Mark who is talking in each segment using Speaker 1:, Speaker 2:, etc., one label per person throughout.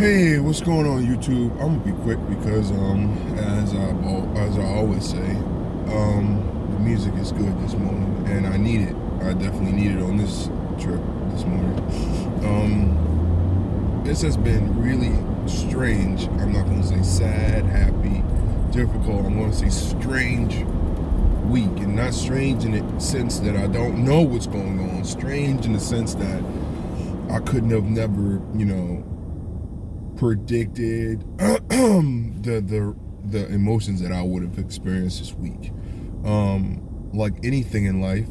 Speaker 1: Hey, what's going on, YouTube? I'm gonna be quick because, as I always say, the music is good this morning, and I need it. I definitely need it on this trip this morning. This has been really strange. I'm not gonna say sad, happy, difficult. I'm gonna say strange week, and not strange in the sense that I don't know what's going on. Strange in the sense that I couldn't have never, predicted the emotions that I would have experienced this week. Like anything in life,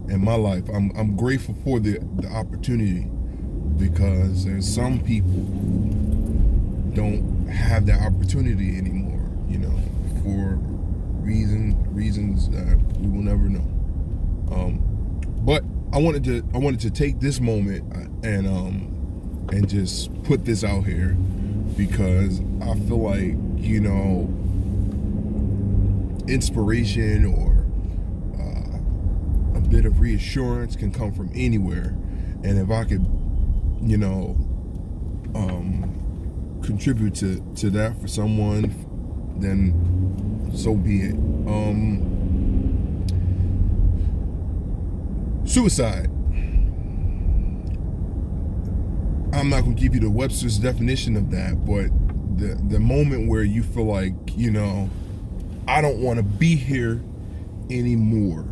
Speaker 1: in my life, I'm grateful for the opportunity, because there's some people don't have that opportunity anymore, for reasons that we will never know. But I wanted to take this moment and just put this out here, because I feel like, inspiration or a bit of reassurance can come from anywhere. And if I could, contribute to that for someone, then so be it. Suicide. I'm not going to give you the Webster's definition of that, but the moment where you feel like, I don't want to be here anymore.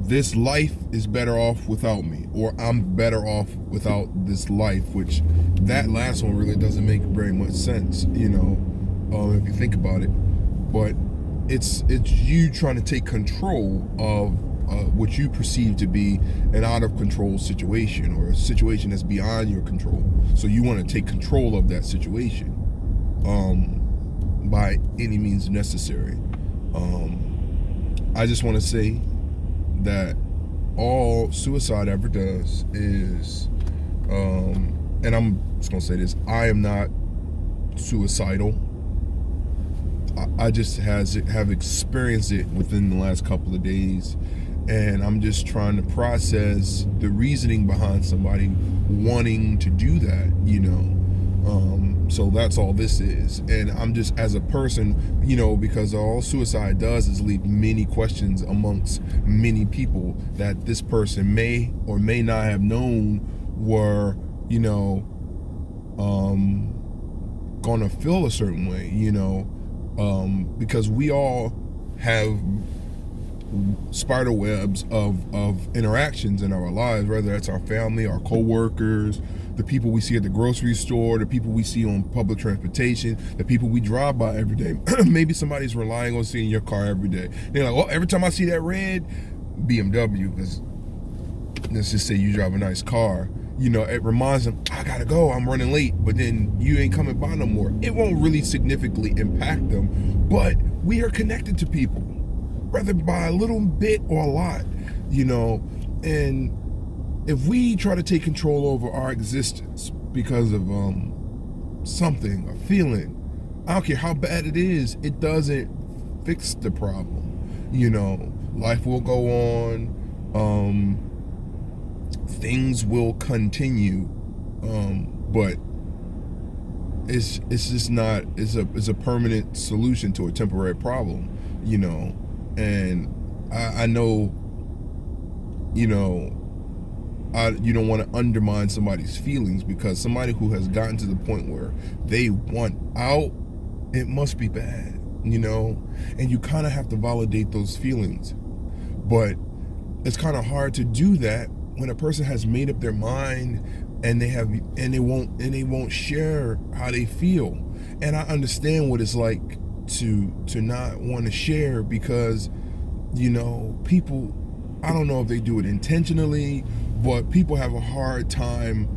Speaker 1: This life is better off without me, or I'm better off without this life, which that last one really doesn't make very much sense, if you think about it. But it's you trying to take control of what you perceive to be an out of control situation, or a situation that's beyond your control. So you want to take control of that situation by any means necessary. I just want to say that all suicide ever does is, and I'm just going to say this, I am not suicidal. I just have experienced it within the last couple of days, and I'm just trying to process the reasoning behind somebody wanting to do that, so that's all this is. And I'm just, as a person, because all suicide does is leave many questions amongst many people that this person may or may not have known were, gonna feel a certain way, because we all have spider webs of interactions in our lives, whether that's our family, our co-workers, the people we see at the grocery store, the people we see on public transportation, the people we drive by every day. Maybe somebody's relying on seeing your car every day. They're like, well, every time I see that red BMW, because let's just say you drive a nice car, it reminds them, I gotta go, I'm running late, but then you ain't coming by no more. It won't really significantly impact them, but we are connected to people, whether by a little bit or a lot, and if we try to take control over our existence because of something, a feeling, I don't care how bad it is, it doesn't fix the problem. Life will go on, things will continue, but it's just not, it's a permanent solution to a temporary problem, and I know, you don't want to undermine somebody's feelings, because somebody who has gotten to the point where they want out, it must be bad, and you kind of have to validate those feelings. But it's kind of hard to do that when a person has made up their mind and they won't share how they feel. And I understand what it's like to not want to share, because people, I don't know if they do it intentionally, but people have a hard time,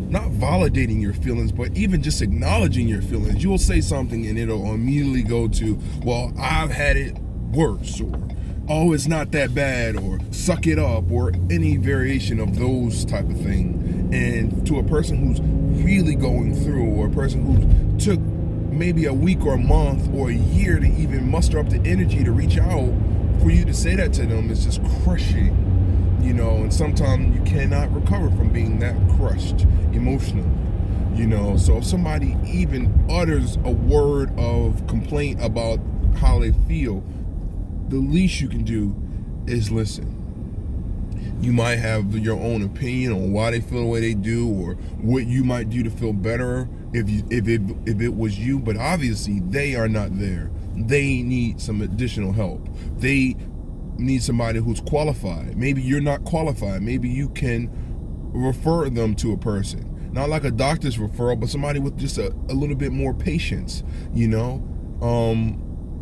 Speaker 1: not validating your feelings, but even just acknowledging your feelings. You'll say something and it'll immediately go to, well, I've had it worse, or, oh, it's not that bad, or suck it up, or any variation of those type of thing. And to a person who's really going through, or a person who took maybe a week or a month or a year to even muster up the energy to reach out, for you to say that to them is just crushing. and sometimes you cannot recover from being that crushed emotionally. So if somebody even utters a word of complaint about how they feel, the least you can do is listen. You might have your own opinion on why they feel the way they do, or what you might do to feel better if it was you, but obviously they are not there. They need some additional help. They need somebody who's qualified. Maybe you're not qualified. Maybe you can refer them to a person. Not like a doctor's referral, but somebody with just a little bit more patience,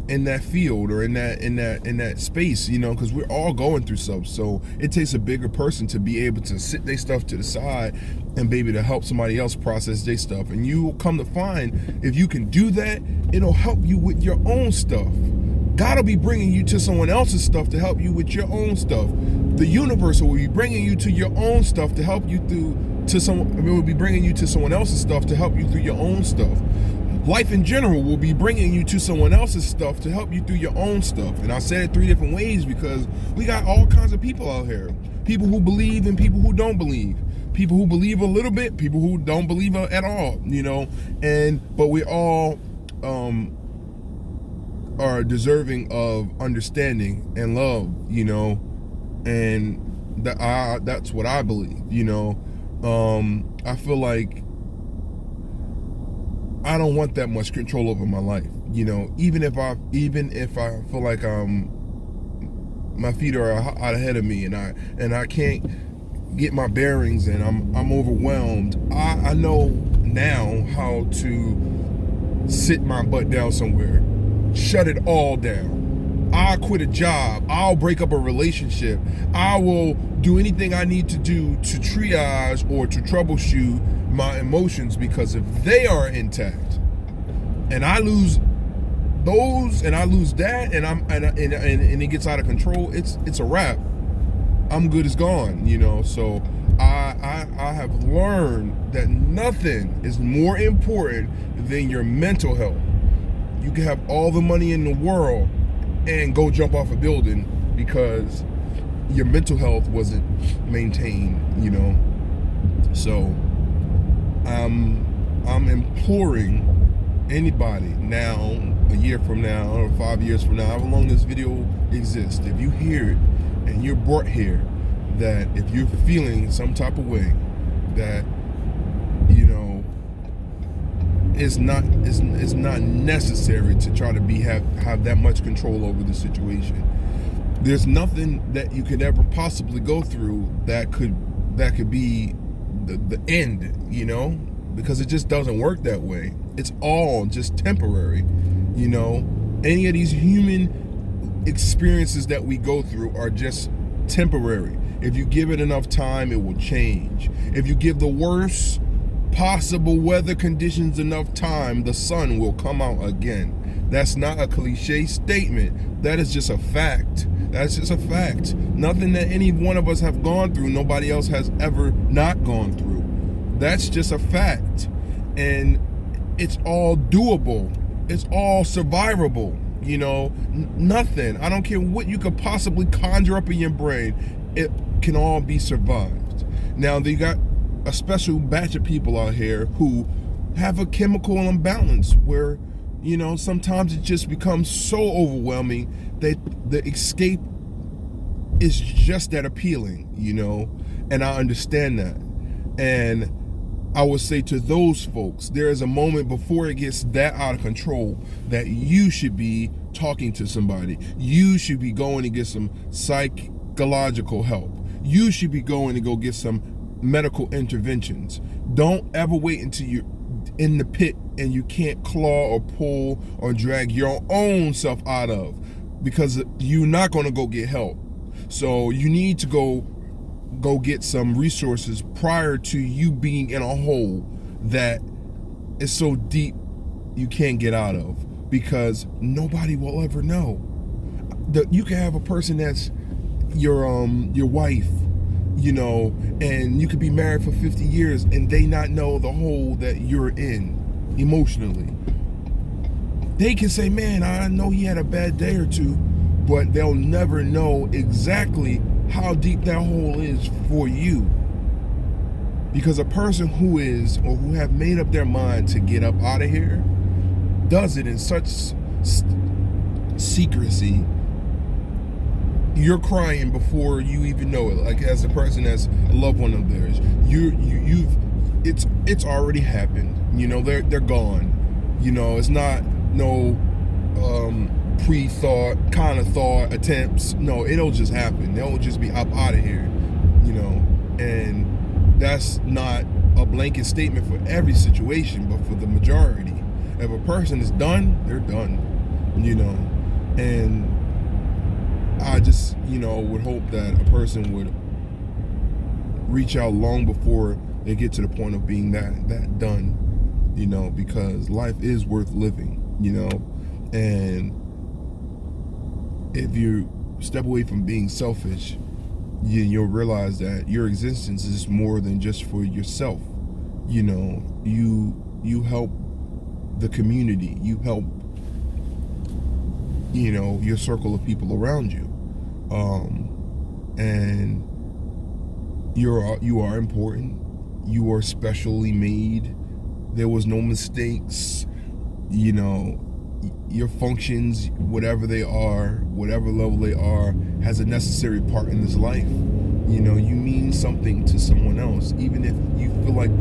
Speaker 1: in that field or in that space, because we're all going through stuff. So it takes a bigger person to be able to sit their stuff to the side and be able to help somebody else process their stuff. And you will come to find, if you can do that, it'll help you with your own stuff. God will be bringing you to someone else's stuff to help you with your own stuff. The universe will be bringing you to your own stuff to help you will be bringing you to someone else's stuff to help you through your own stuff. Life in general will be bringing you to someone else's stuff to help you through your own stuff. And I said it 3 different ways because we got all kinds of people out here. People who believe and people who don't believe. People who believe a little bit, people who don't believe at all, but we all are deserving of understanding and love, and that's what I believe, I feel like I don't want that much control over my life, even if I feel like my feet are out ahead of me and I can't get my bearings and I'm overwhelmed. I know now how to sit my butt down somewhere, shut it all down. I'll quit a job. I'll break up a relationship. I will do anything I need to do to triage or to troubleshoot my emotions, because if they are intact and I lose those and I lose that and it gets out of control, it's a wrap. I'm good as gone, So I have learned that nothing is more important than your mental health. You can have all the money in the world and go jump off a building because your mental health wasn't maintained, So I'm imploring anybody now, a year from now or 5 years from now, however long this video exists, if you hear it and you're brought here, that if you're feeling some type of way, that it's not necessary to try to have that much control over the situation. There's nothing that you could ever possibly go through that could be the end, because it just doesn't work that way. It's all just temporary, Any of these human experiences that we go through are just temporary. If you give it enough time, it will change. If you give the worst possible weather conditions enough time, the sun will come out again. That's not a cliche statement. That is just a fact. That's just a fact. Nothing that any one of us have gone through, nobody else has ever not gone through. That's just a fact. And it's all doable. It's all survivable. Nothing. I don't care what you could possibly conjure up in your brain. It can all be survived. Now, you got a special batch of people out here who have a chemical imbalance where, sometimes it just becomes so overwhelming that the escape is just that appealing, and I understand that. And I would say to those folks, there is a moment before it gets that out of control that you should be talking to somebody. You should be going to get some psychological help. You should be going to go get some medical interventions. Don't ever wait until you're in the pit and you can't claw or pull or drag your own self out of, because you're not going to go get help. So you need to go get some resources prior to you being in a hole that is so deep you can't get out of, because nobody will ever know. You can have a person that's your wife, and you could be married for 50 years and they not know the hole that you're in emotionally. They can say, man, I know he had a bad day or two, but they'll never know exactly how deep that hole is for you. Because a person who is, or who have made up their mind to get up out of here, does it in such secrecy. You're crying before you even know it. Like, as a person that's a loved one of theirs, it's already happened. You know, they're gone. You know, it's not no pre-thought kind of thought attempts. No, it'll just happen. They'll just be up out of here. You know, and that's not a blanket statement for every situation, but for the majority. If a person is done, they're done. You know, and I just, you know, would hope that a person would reach out long before they get to the point of being that done, you know, because life is worth living, you know, and if you step away from being selfish, you'll realize that your existence is more than just for yourself. You know, you help the community, you help, you know, your circle of people around you, and you are important. You are specially made. There was no mistakes. You know, your functions, whatever they are, whatever level they are, has a necessary part in this life. You know, you mean something to someone else, even if you feel like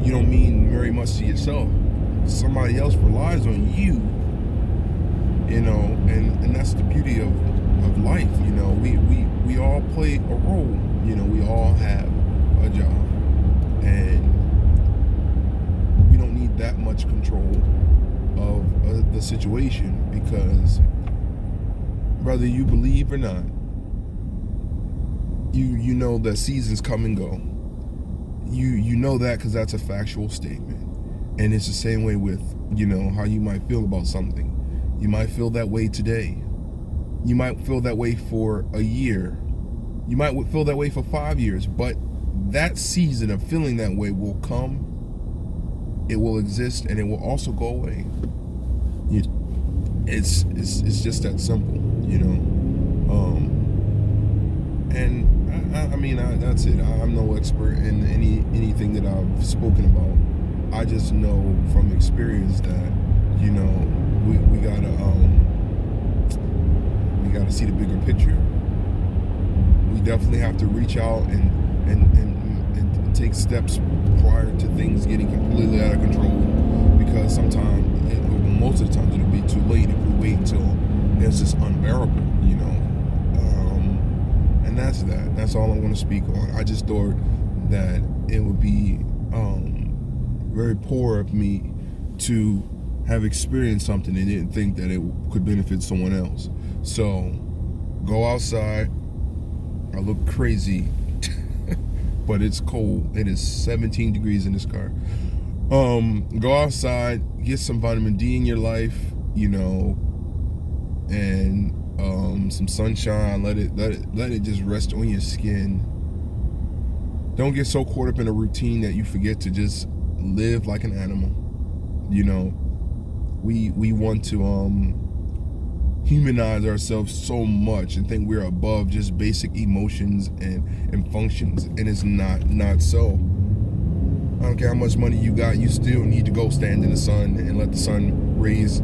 Speaker 1: you don't mean very much to yourself. Somebody else relies on you. You know, and that's the beauty of life. You know, we all play a role. You know, we all have a job, and we don't need that much control of the situation, because whether you believe or not, you know that seasons come and go. You know that because that's a factual statement, and it's the same way with, you know, how you might feel about something. You might feel that way today. You might feel that way for a year. You might feel that way for 5 years, but that season of feeling that way will come. It will exist, and it will also go away. It's just that simple, you know. And I mean, that's it. I'm no expert in anything that I've spoken about. I just know from experience that, you know, we gotta see the bigger picture. We definitely have to reach out and take steps prior to things getting completely out of control, because most of the times it'll be too late if we wait until it's just unbearable, you know. And that's all I want to speak on. I just thought that it would be very poor of me to have experienced something and didn't think that it could benefit someone else. So go outside. I look crazy, but it's cold. It is 17 degrees in this car. Go outside, get some vitamin D in your life, you know, and some sunshine. Let it just rest on your skin. Don't get so caught up in a routine that you forget to just live like an animal. You know, we want to humanize ourselves so much and think we're above just basic emotions and functions, and it's not so. I don't care how much money you got, you still need to go stand in the sun and let the sun rays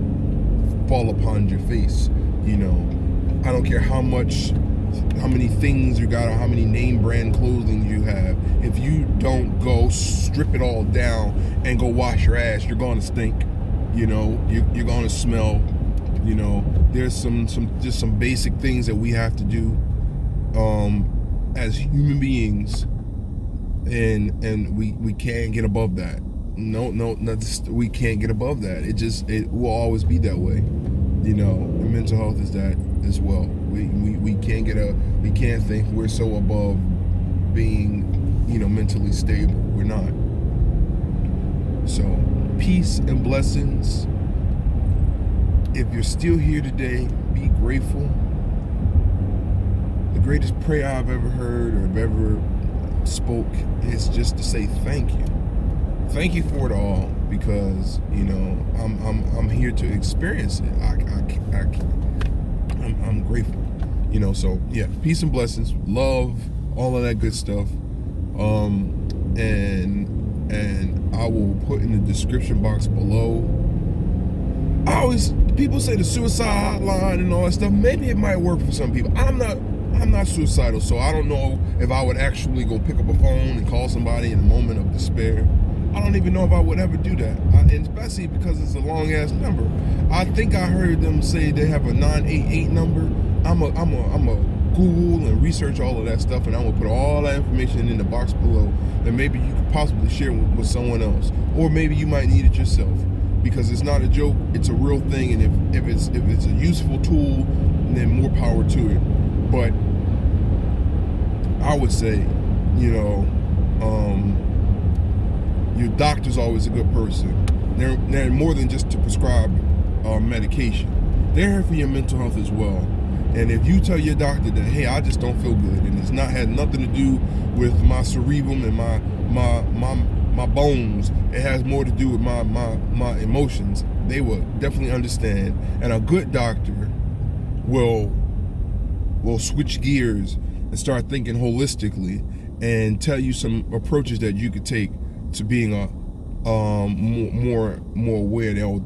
Speaker 1: fall upon your face. You know, I don't care how many things you got or how many name brand clothing you have. If you don't go strip it all down and go wash your ass, you're gonna stink. You know, you're gonna smell. You know, there's some basic things that we have to do as human beings, and we can't get above that. No, we can't get above that. It will always be that way. You know, and mental health is that as well. We can't think we're so above being, you know, mentally stable. We're not. So peace and blessings. If you're still here today, be grateful. The greatest prayer I've ever heard or have ever spoke is just to say thank you. Thank you for it all, because, you know, I'm here to experience it. I'm grateful. So yeah, peace and blessings, love, all of that good stuff. And I will put in the description box below. People say the suicide hotline and all that stuff. Maybe it might work for some people. I'm not suicidal, so I don't know if I would actually go pick up a phone and call somebody in a moment of despair. I don't even know if I would ever do that, and especially because it's a long ass number. I think I heard them say they have a 988 number. I'm a Google and research all of that stuff, and I'm gonna put all that information in the box below that maybe you could possibly share with someone else, or maybe you might need it yourself, because it's not a joke. It's a real thing, and if it's a useful tool, then more power to it. But I would say, your doctor's always a good person. They're more than just to prescribe medication. They're here for your mental health as well. And if you tell your doctor that, hey, I just don't feel good, and it's not had nothing to do with my cerebrum and my bones, it has more to do with my emotions, they will definitely understand. And a good doctor will switch gears and start thinking holistically and tell you some approaches that you could take to being more aware. They'll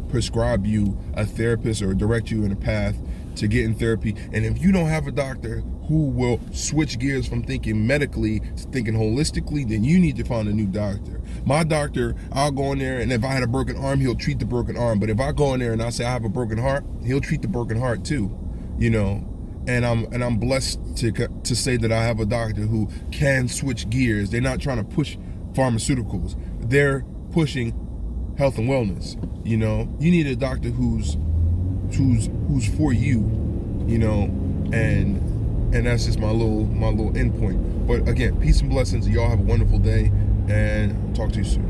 Speaker 1: prescribe you a therapist or direct you in a path to get in therapy. And if you don't have a doctor who will switch gears from thinking medically to thinking holistically, then you need to find a new doctor. My doctor, I'll go in there, and if I had a broken arm, he'll treat the broken arm. But if I go in there and I say I have a broken heart, he'll treat the broken heart too. And I'm blessed to say that I have a doctor who can switch gears. They're not trying to push pharmaceuticals. They're pushing health and wellness. You need a doctor who's for you, and that's just my little end point. But again, peace and blessings. Y'all have a wonderful day, and talk to you soon.